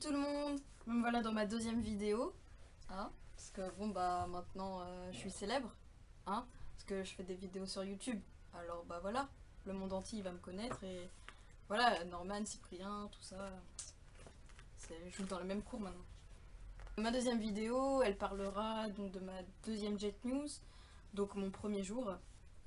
tout le monde, me voilà dans ma deuxième vidéo, hein, parce que bon bah maintenant je suis célèbre, hein, parce que je fais des vidéos sur YouTube, alors bah voilà, le monde entier il va me connaître et voilà, Norman, Cyprien, tout ça, je joue dans le même cours maintenant. Ma deuxième vidéo, elle parlera donc de ma deuxième Jet News, donc mon premier jour.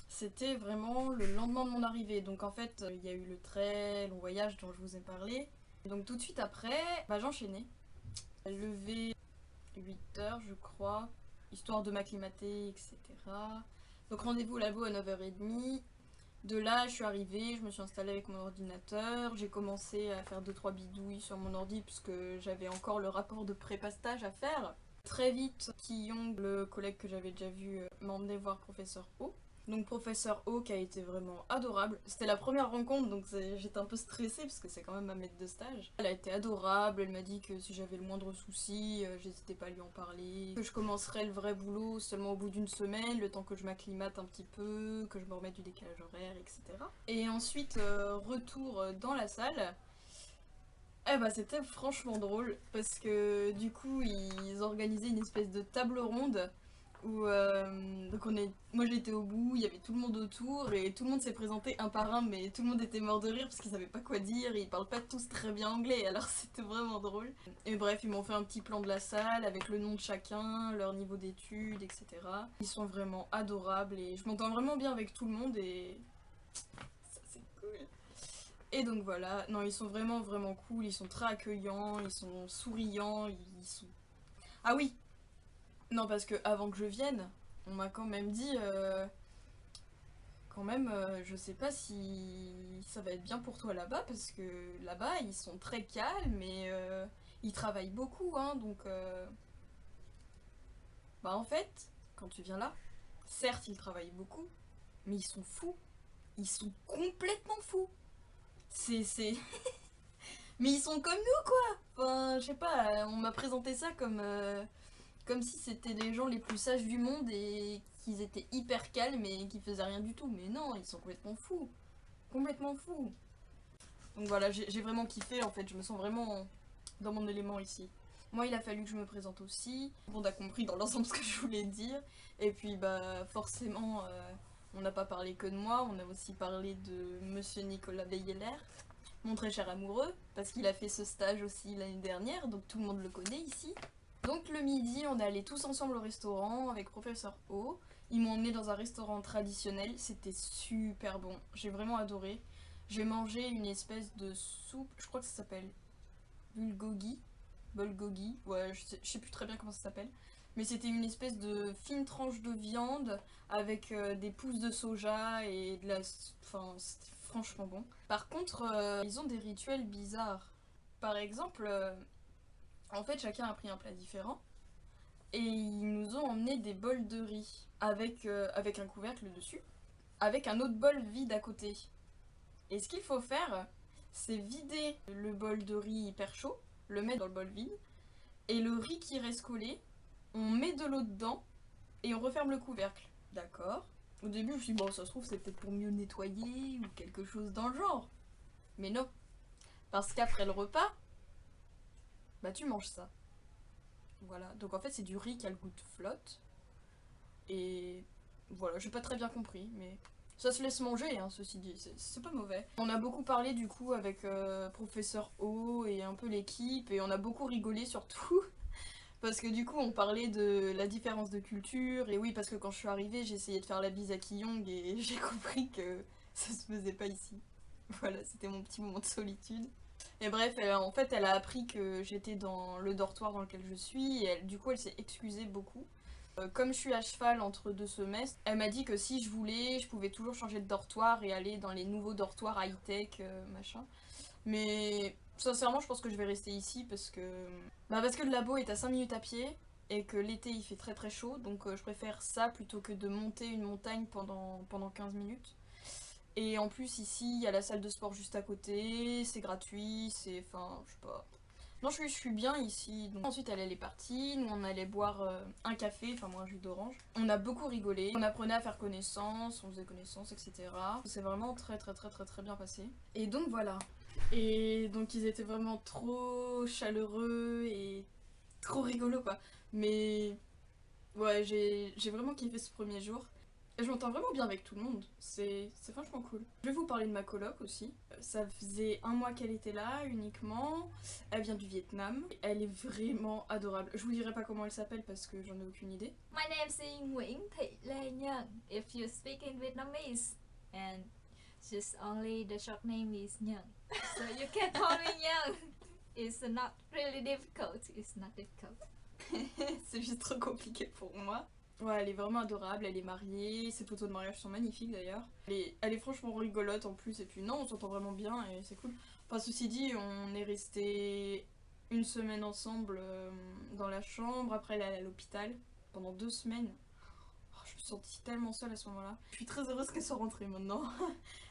C'était vraiment le lendemain de mon arrivée, donc en fait il y a eu le très long voyage dont je vous ai parlé. Donc tout de suite après, bah, j'enchaînais. Levé 8 heures je crois, histoire de m'acclimater, etc. Donc rendez-vous au labo à 9h30. De là, je suis arrivée, je me suis installée avec mon ordinateur, j'ai commencé à faire 2-3 bidouilles sur mon ordi puisque j'avais encore le rapport de prépa-stage à faire. Très vite, Kiyong, le collègue que j'avais déjà vu, m'a emmené voir Professeur O. Donc Professeur O qui a été vraiment adorable. C'était la première rencontre donc j'étais un peu stressée parce que c'est quand même ma maître de stage. Elle a été adorable, elle m'a dit que si j'avais le moindre souci, j'hésitais pas à lui en parler. Que je commencerais le vrai boulot seulement au bout d'une semaine, le temps que je m'acclimate un petit peu, que je me remette du décalage horaire, etc. Et ensuite, retour dans la salle. Eh bah c'était franchement drôle parce que du coup ils organisaient une espèce de table ronde où donc moi j'étais au bout, il y avait tout le monde autour et tout le monde s'est présenté un par un mais tout le monde était mort de rire parce qu'ils savaient pas quoi dire et ils parlent pas tous très bien anglais alors c'était vraiment drôle. Et bref ils m'ont fait un petit plan de la salle avec le nom de chacun, leur niveau d'études, etc. Ils sont vraiment adorables et je m'entends vraiment bien avec tout le monde et ça c'est cool. Et donc voilà, non ils sont vraiment vraiment cool, ils sont très accueillants, ils sont souriants, ils sont... Ah oui, non parce que avant que je vienne, on m'a quand même dit, quand même, je sais pas si ça va être bien pour toi là-bas parce que là-bas ils sont très calmes et ils travaillent beaucoup, hein, donc bah en fait, quand tu viens là, certes ils travaillent beaucoup, mais ils sont fous, ils sont complètement fous. C'est Mais ils sont comme nous, quoi. Enfin, je sais pas, on m'a présenté ça comme si c'était les gens les plus sages du monde et qu'ils étaient hyper calmes et qu'ils faisaient rien du tout. Mais non, ils sont complètement fous. Complètement fous. Donc voilà, j'ai vraiment kiffé, en fait. Je me sens vraiment dans mon élément ici. Moi, il a fallu que je me présente aussi. On a compris dans l'ensemble ce que je voulais dire. Et puis, bah, forcément, on n'a pas parlé que de moi. On a aussi parlé de Monsieur Nicolas Beyeler, mon très cher amoureux, parce qu'il a fait ce stage aussi l'année dernière, donc tout le monde le connaît ici. Donc le midi, on est allés tous ensemble au restaurant avec Professeur O. Ils m'ont emmené dans un restaurant traditionnel, c'était super bon, j'ai vraiment adoré. J'ai mangé une espèce de soupe, je crois que ça s'appelle bulgogi, bulgogi, ouais, je sais plus très bien comment ça s'appelle. Mais c'était une espèce de fine tranche de viande avec des pousses de soja et de la... Enfin, c'était franchement bon. Par contre, ils ont des rituels bizarres. Par exemple, en fait, chacun a pris un plat différent. Et ils nous ont emmené des bols de riz avec un couvercle dessus, avec un autre bol vide à côté. Et ce qu'il faut faire, c'est vider le bol de riz hyper chaud, le mettre dans le bol vide, et le riz qui reste collé, on met de l'eau dedans et on referme le couvercle. D'accord. Au début, je me suis dit, bon, ça se trouve, c'est peut-être pour mieux nettoyer ou quelque chose dans le genre. Mais non. Parce qu'après le repas, bah tu manges ça. Voilà. Donc en fait, c'est du riz qui a le goût de flotte. Et voilà, j'ai pas très bien compris, mais ça se laisse manger, hein, ceci dit, c'est pas mauvais. On a beaucoup parlé du coup avec Professeur O et un peu l'équipe, et on a beaucoup rigolé surtout. Parce que du coup, on parlait de la différence de culture, et oui, parce que quand je suis arrivée, j'ai essayé de faire la bise à Kiyong et j'ai compris que ça se faisait pas ici. Voilà, c'était mon petit moment de solitude. Et bref, en fait, elle a appris que j'étais dans le dortoir dans lequel je suis, et du coup, elle s'est excusée beaucoup. Comme je suis à cheval entre 2 semestres, elle m'a dit que si je voulais, je pouvais toujours changer de dortoir et aller dans les nouveaux dortoirs high-tech, machin. Mais sincèrement, je pense que je vais rester ici parce que... Bah parce que le labo est à 5 minutes à pied et que l'été il fait très très chaud, donc je préfère ça plutôt que de monter une montagne pendant 15 minutes. Et en plus ici, il y a la salle de sport juste à côté, c'est gratuit, c'est... Enfin, je sais pas... Non, je suis bien ici. Donc, ensuite, elle est partie. Nous, on allait boire un café, enfin, moi, un jus d'orange. On a beaucoup rigolé. On apprenait à faire connaissance, on faisait connaissance, etc. C'est vraiment très, très, très, très, très bien passé. Et donc, voilà. Et donc ils étaient vraiment trop chaleureux et trop rigolos quoi. Mais ouais, j'ai vraiment kiffé ce premier jour. Et je m'entends vraiment bien avec tout le monde, c'est franchement cool. Je vais vous parler de ma coloc aussi. Ça faisait 1 mois qu'elle était là uniquement. Elle vient du Vietnam. Elle est vraiment adorable. Je vous dirai pas comment elle s'appelle parce que j'en ai aucune idée. My name is Nguyễn Thị Lê Nhân. If you speak in Vietnamese, and just only the short name is Nhân, so you can call me Nhân. It's not really difficult. It's not difficult. C'est juste trop compliqué pour moi. Ouais, elle est vraiment adorable, elle est mariée, ses photos de mariage sont magnifiques d'ailleurs. Elle est franchement rigolote en plus, et puis non, on s'entend vraiment bien et c'est cool. Enfin, ceci dit, on est resté 1 semaine ensemble dans la chambre, après elle est allée à l'hôpital pendant 2 semaines. Oh, je me suis sentie tellement seule à ce moment-là. Je suis très heureuse qu'elle soit rentrée maintenant.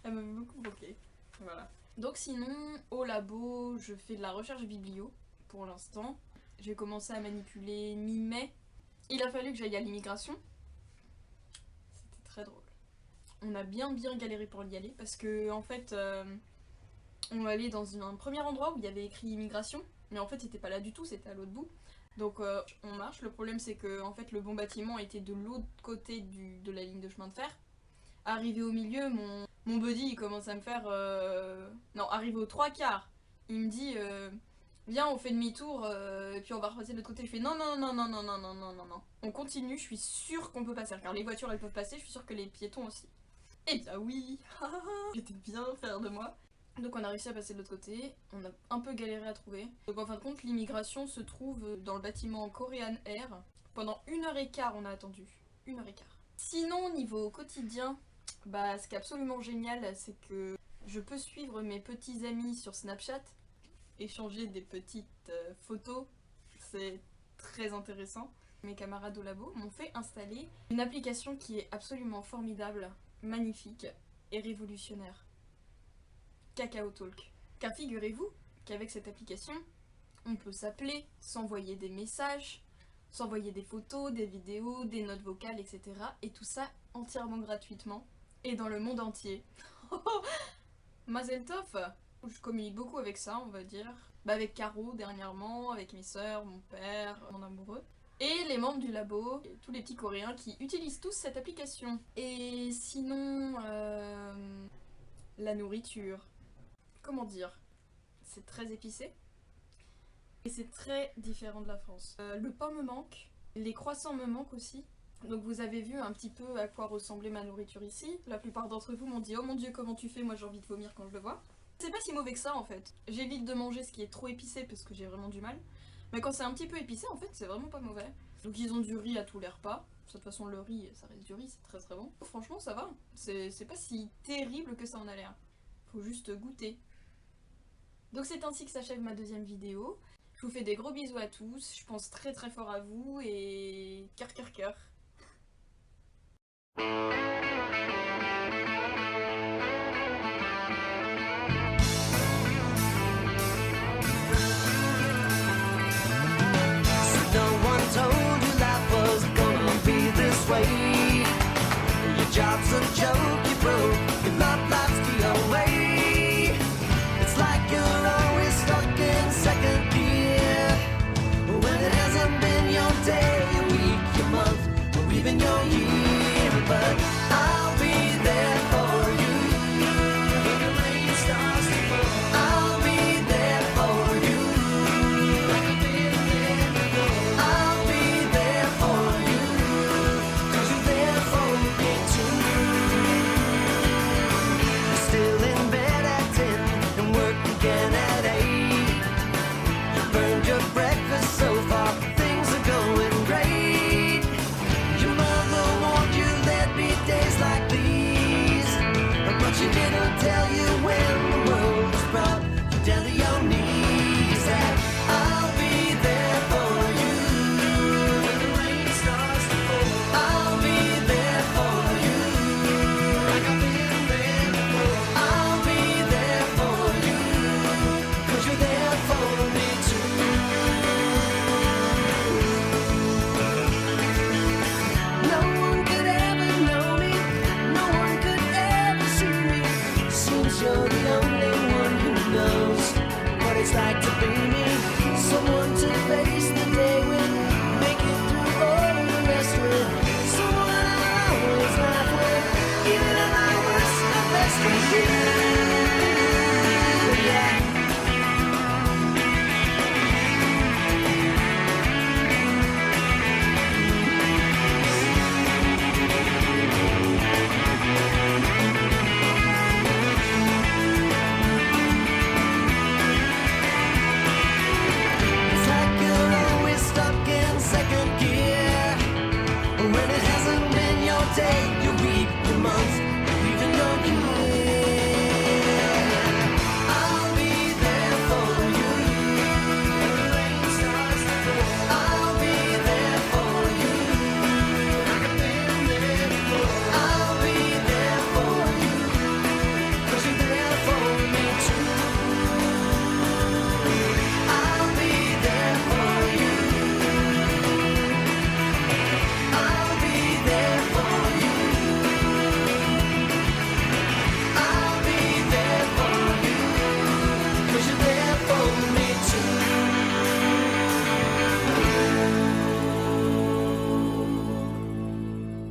Elle m'avait beaucoup manqué. Voilà. Donc sinon, au labo, je fais de la recherche biblio pour l'instant. J'ai commencé à manipuler mi-mai. Il a fallu que j'aille à l'immigration. C'était très drôle. On a bien galéré pour y aller parce que en fait on allait dans un premier endroit où il y avait écrit immigration, mais en fait c'était pas là du tout, c'était à l'autre bout. Donc on marche, le problème c'est que en fait le bon bâtiment était de l'autre côté de la ligne de chemin de fer. Arrivé au milieu, mon buddy il commence à me faire... Non, arrivé aux 3/4, il me dit... Viens, on fait demi-tour, et puis on va repasser de l'autre côté. Je fais non. On continue, je suis sûre qu'on peut passer. Car les voitures, elles peuvent passer, je suis sûre que les piétons aussi. Eh bien oui. J'étais bien fière de moi. Donc on a réussi à passer de l'autre côté. On a un peu galéré à trouver. Donc en fin de compte, l'immigration se trouve dans le bâtiment Korean Air. Pendant 1h15, on a attendu. 1h15. Sinon, niveau quotidien, bah, ce qui est absolument génial, c'est que je peux suivre mes petits amis sur Snapchat, échanger des petites photos, c'est très intéressant. Mes camarades au labo m'ont fait installer une application qui est absolument formidable, magnifique et révolutionnaire. Kakao Talk. Car figurez-vous qu'avec cette application, on peut s'appeler, s'envoyer des messages, s'envoyer des photos, des vidéos, des notes vocales, etc. Et tout ça entièrement gratuitement et dans le monde entier. Mazel tov! Je communique beaucoup avec ça, on va dire. Bah avec Caro dernièrement, avec mes sœurs, mon père, mon amoureux. Et les membres du labo, et tous les petits coréens qui utilisent tous cette application. Et sinon, la nourriture. Comment dire? C'est très épicé. Et c'est très différent de la France. Le pain me manque, les croissants me manquent aussi. Donc vous avez vu un petit peu à quoi ressemblait ma nourriture ici. La plupart d'entre vous m'ont dit « Oh mon dieu, comment tu fais? Moi j'ai envie de vomir quand je le vois ». C'est pas si mauvais que ça en fait. J'évite de manger ce qui est trop épicé parce que j'ai vraiment du mal. Mais quand c'est un petit peu épicé en fait c'est vraiment pas mauvais. Donc ils ont du riz à tous les repas. De toute façon le riz ça reste du riz, c'est très très bon. Franchement ça va. C'est pas si terrible que ça en a l'air. Faut juste goûter. Donc c'est ainsi que s'achève ma 2e vidéo. Je vous fais des gros bisous à tous. Je pense très très fort à vous et cœur cœur cœur. Told you life was gonna be this way. Your job's a joke.